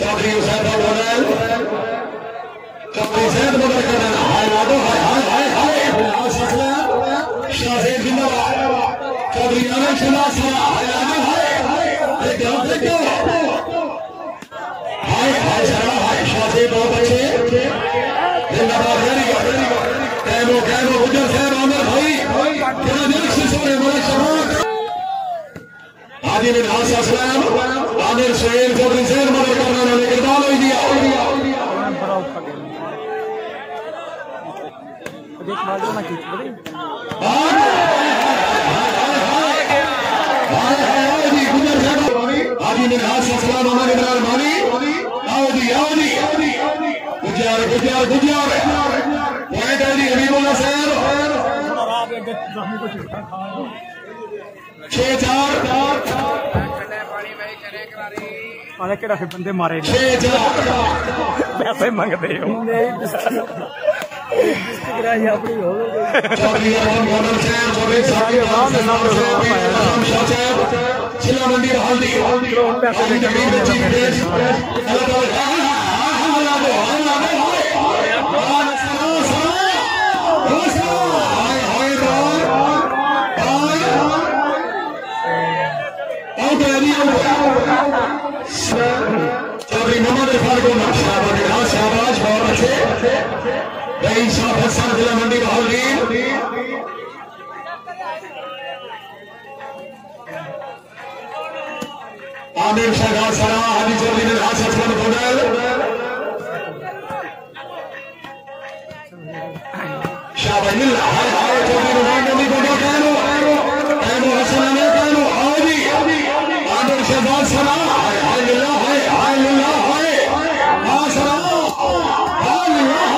चौधरी हुसैन बोल चौधरी जैद मदर कर हाय लाडो हाय हाय हाय हाय शाहजेब जिंदाबाद चौधरी आलम शहनाज हाय लाडो हाय हाय देखो हाय हाय सरा हाय शाहजेब बहुत अच्छे जिंदाबाद वेरी गुड कैमो कैमो गुजर साहब आमिर भाई क्या निरीक्षण सोने वाले शबाब हाजी बिन हासा सलाम आमिर सुहेल चौधरी जैद मदर करना ने किरदार हो दिया हाजी बिन हासा सलाम हमारे इमरान मानी आओदी आओदी गुजर गुजर गुजर पॉइंट है जी हबीबुल्लाह साहब 6-4 के बंदे मारे 6-4 पैसे मंगते हो जिला मंडी हल्दी चौधरी मोहम्मद इरफान को शाबाश बहुत अच्छे रईस शाह हसन जिला मंडी बहादुरीन आमिर शहजाद सरा हाजी चौधरी ने राज हसन गोडल शाबाश हाय हाय चौधरी रुमान नबी को कहनो कहनो हसन ने कहनो हाजी आमिर शहजाद सरा हाय हाय लिल्लाह हाय हाय लिल्लाह हाय हां सरा हाय लिल्लाह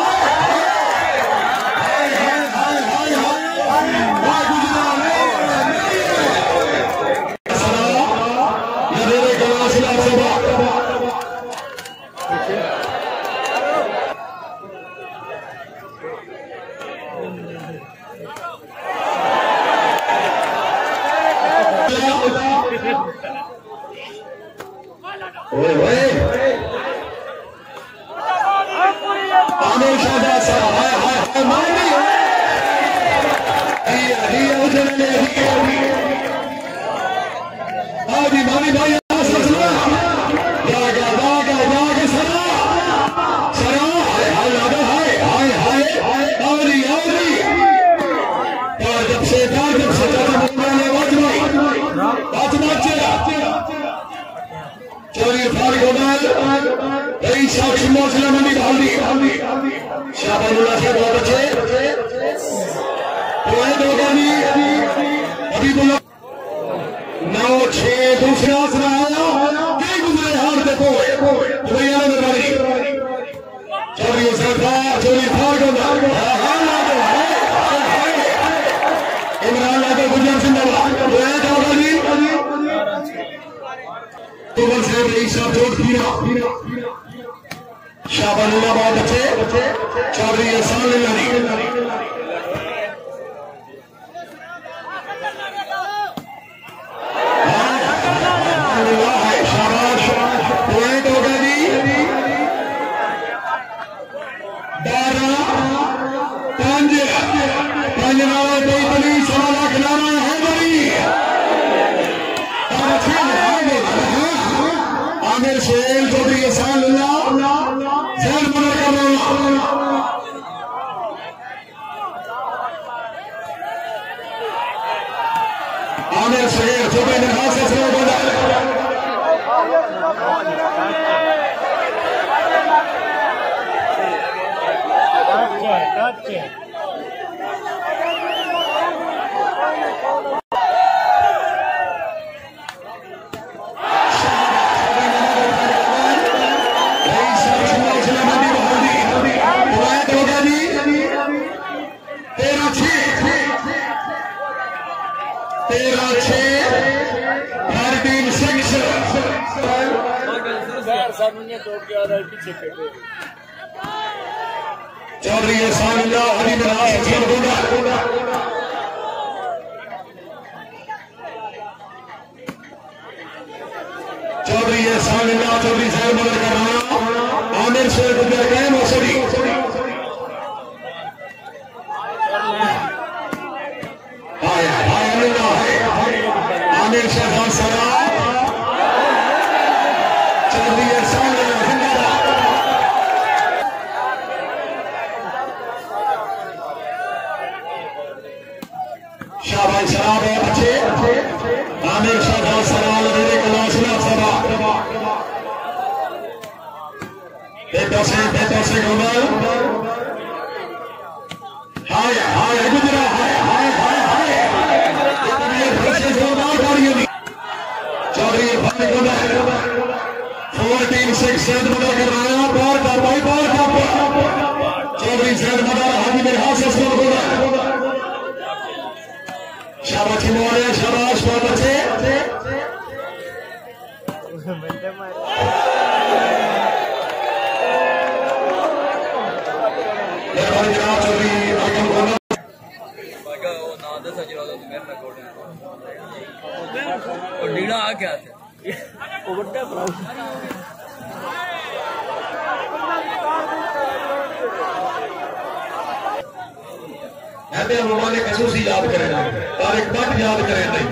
आमिर शहजाद सरा हाय हाय हाय मानी हाजी मानी भाई चौधरी इरफान गोडल रईस शाह जिला मंडी बहादुरी शाहबानुल्लाह से बहुत अच्छे पॉइंट होगा नहीं हबीबुल्लाह 9-6 दूसरा आसरा आया कई गुजरे हार देखो दुबैया में मेहरबानी चौधरी हुसैन खान चौधरी इरफान गोडल इमरान लादो गुजर जिंदाबाद पॉइंट होगा नहीं तुमन साहब रईस साहब जोड़ पीरा शाहबानुल्लाह बहुत अच्छे चौधरी एहसान लिल्लानी शाबाश पॉइंट हो गया जी 12-5 सवाला खिलाना है बड़ी आमिर सुहेल चौधरी एहसान लिल्लाह जैद मदर कर आमिर सुहेल चौधरी ने हाथ से बोला चौधरी एहसान लिल्लाह हरी चौधरी चौधरी एहसान अल्लाह चौधरी साहब मदद कर रहा आमिर शेख गुजर गए मौसरी आमिर शेख सरा चौधरी एहसान शाबाश शराब है अच्छे आमिर शेख सवाल मेरे कलासना सभा बेटा से कमल हाय हाय गुजरा हाय हाय हाय हाय चौधरी भाई कमल 14-6 सेंध मदद कर रहा है बॉल का भाई बॉल का चौधरी सेंध मदद हाजी मेरे हाथ से स्कोर हो रहा है शाबाश मोरे शाबाश बहुत अच्छे नीला आ क्या थे ने खसूसी याद करें और एक बात याद करें नहीं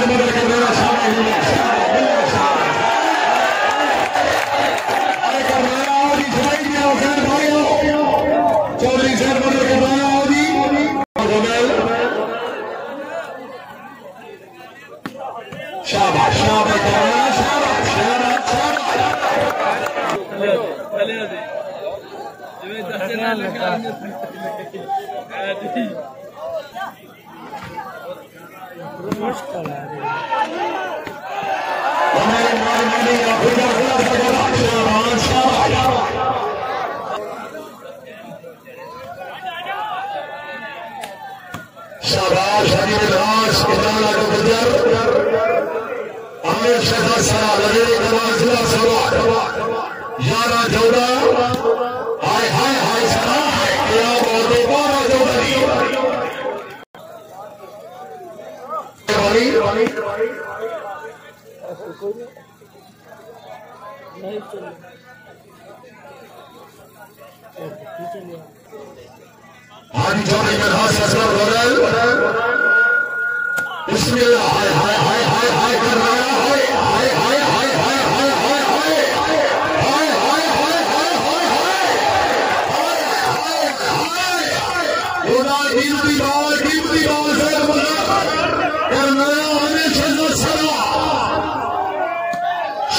मदद कर रहा चौधरी सैद मदद कर रहा शाबाश शाबाश शाबाश आमिर शेख सरा लगे जिला सवार 11-14 हाय हाय हाय सरा क्या बोल 12 हाजी चौधरी में हाथ ससुर बदल बिस्मिल्लाह हाय हाय हाय हाय हाय कर रहा है हाय हाय हाय हाय हाय हाय हाय हाय हाय हाय हाय हाय खुदा कीमती बाल से कर नया हमेशा सरा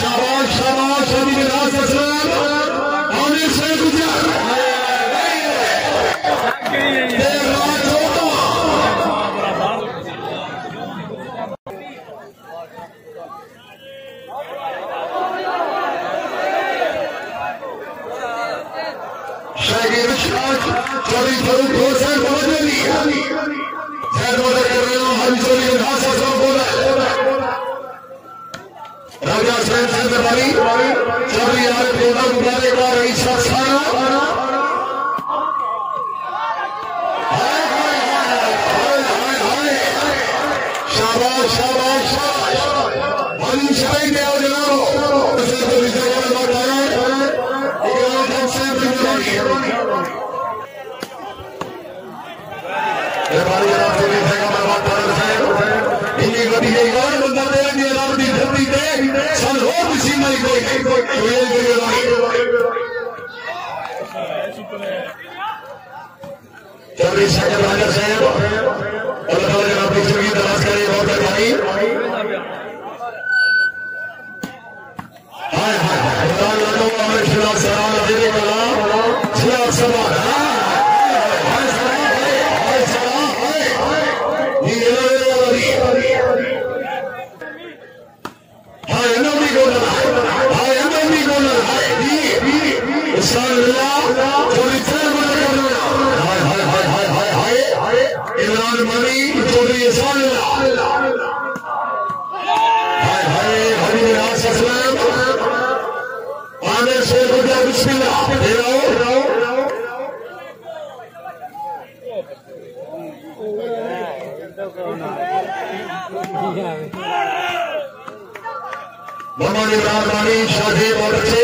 शाबाश शाबाश अभी में हाथ ससुर आमिर शेख गुजर चौधरी फरूक दो सैन पहुंच गई सैन मदद कर रहे हो हरी चौधरी के घास से बोला राजा सैन सैन वाली चौधरी यार कोना मुबारक का रही सारा शाबाश शाबाश हरी शाही के आओ जनाब चौधरी साहब राजा साहब दराज करें बहुत भाई हाय हाय इमरान मनी चौधरी आमिर शेख बिस्मिल्लाह मोहम्मद इमरान वाली शादी बहुत अच्छे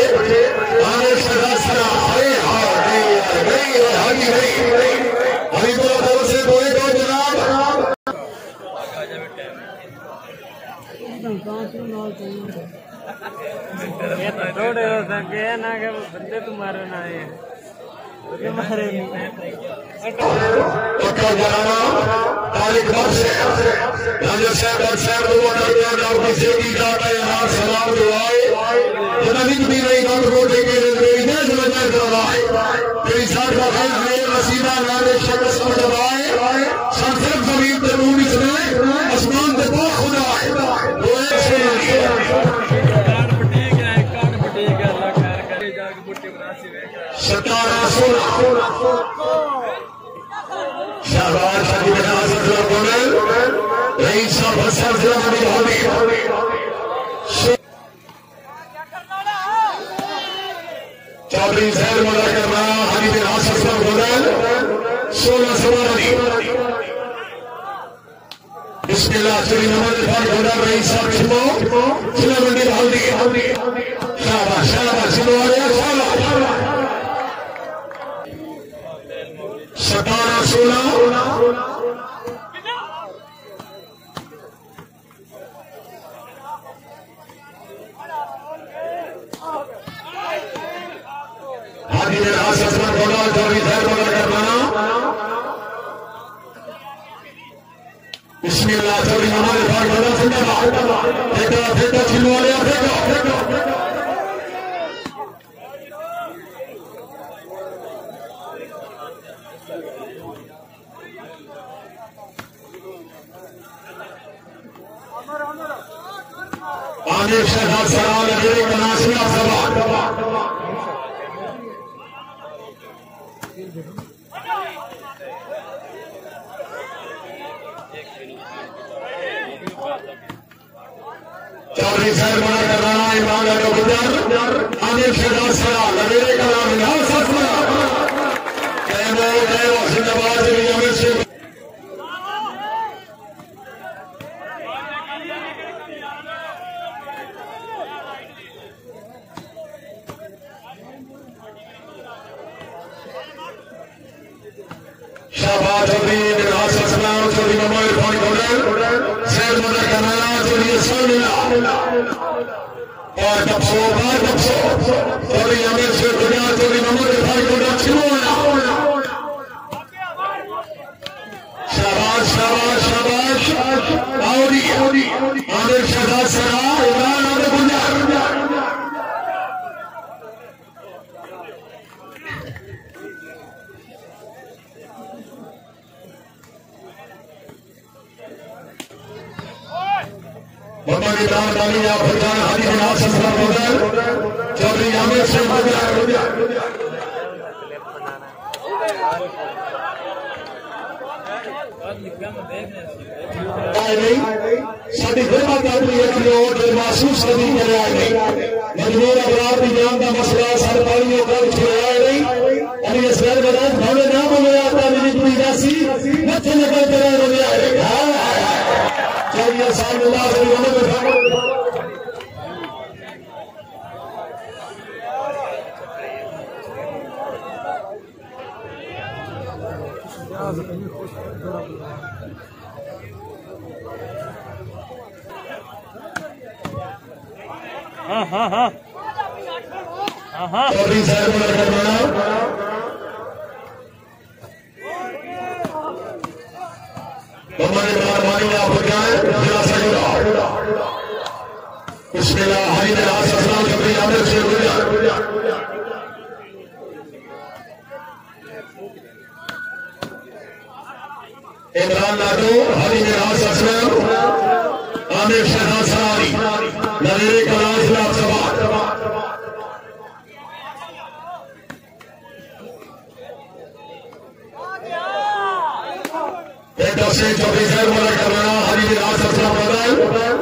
आने सदा सरा अरे हाँ अभी तो दौर से बोले तो जनाब ये तो थोड़े हो सके ना कि बंदे तुम्हारे ना है तुम्हारे पक्का जनाना तारिक बख्श राजा साहब और साहब लोगों ने आपकी जिंदगी का तैयार सलाम दुआए जनाबी भी नहीं बात को देखे मेरी देश में जाए करवाए तेरी साथ का खैर में वसीला नारे शक्ल समझवाए संसद जमीन पे रूम इसमें आसमान पे तो खुदा है वो एक से सतारा सोलह शाहबाज शादी में नाज़र बोले रईस साहब हसन जिला में होली चौधरी सैर मोला करना हरी बिन हासिल साहब बोले 16 सवारी बिस्मिल्लाह चोरी नमन फाल बोला रईस साहब छिपो जिला मंडी हल्दी शाहबाज शाहबाज छिपो आ गया शाहबाज 17-16 हाजी ने आसमान बोला चौधरी साहब बोला करना बिस्मिल्लाह चौधरी हमारे भाग बोला जिंदाबाद फेंका फेंका छिलवाड़े फेंका आमिर शहजाद सलाम लगे कनासिया सभा चौधरी साहब मना कर रहा है इमरान का गुजर आमिर शहजाद सलाम लगे कलाम जिंदाबाद आमिर से शाहबाज चौधरी चौधरी मोबाइल फोन शेर मदर कनाला चौधरी और कपसो बार कपसो चौधरी अमीर शेर गुजर चौधरी मोबाइल फोन शाहबाज शाहबाज शाहबाज आउरी आमिर शहजाद सरा इमरान आमिर गुजर मोहम्मद इमरान वाली आप फरजान हाजी जनाब ससरा गुजर चौधरी आमिर शेर गुजर साड़ी खिदमत करनी है कि महसूस नहीं कर रहा नहीं मजबूर अफराद की जान का मसला सर पालियों का छुड़ाया नहीं अभी इस घर में भावे ना बोले आता मेरी पूरी राशि मत्थे निकल कर चलिए साल चौधरी साहब हमारे मानी आप जिला सजूरा बिस्मिल्लाह हरी ने सलाम चौधरी आमिर शेर गुजर इमरान लाडो हरी ने असलाम आमिर शहजाद सरारी नजरे कलाम खिलाफ सभा से चौधरी साहब मना कर रहा हरी ने असलाम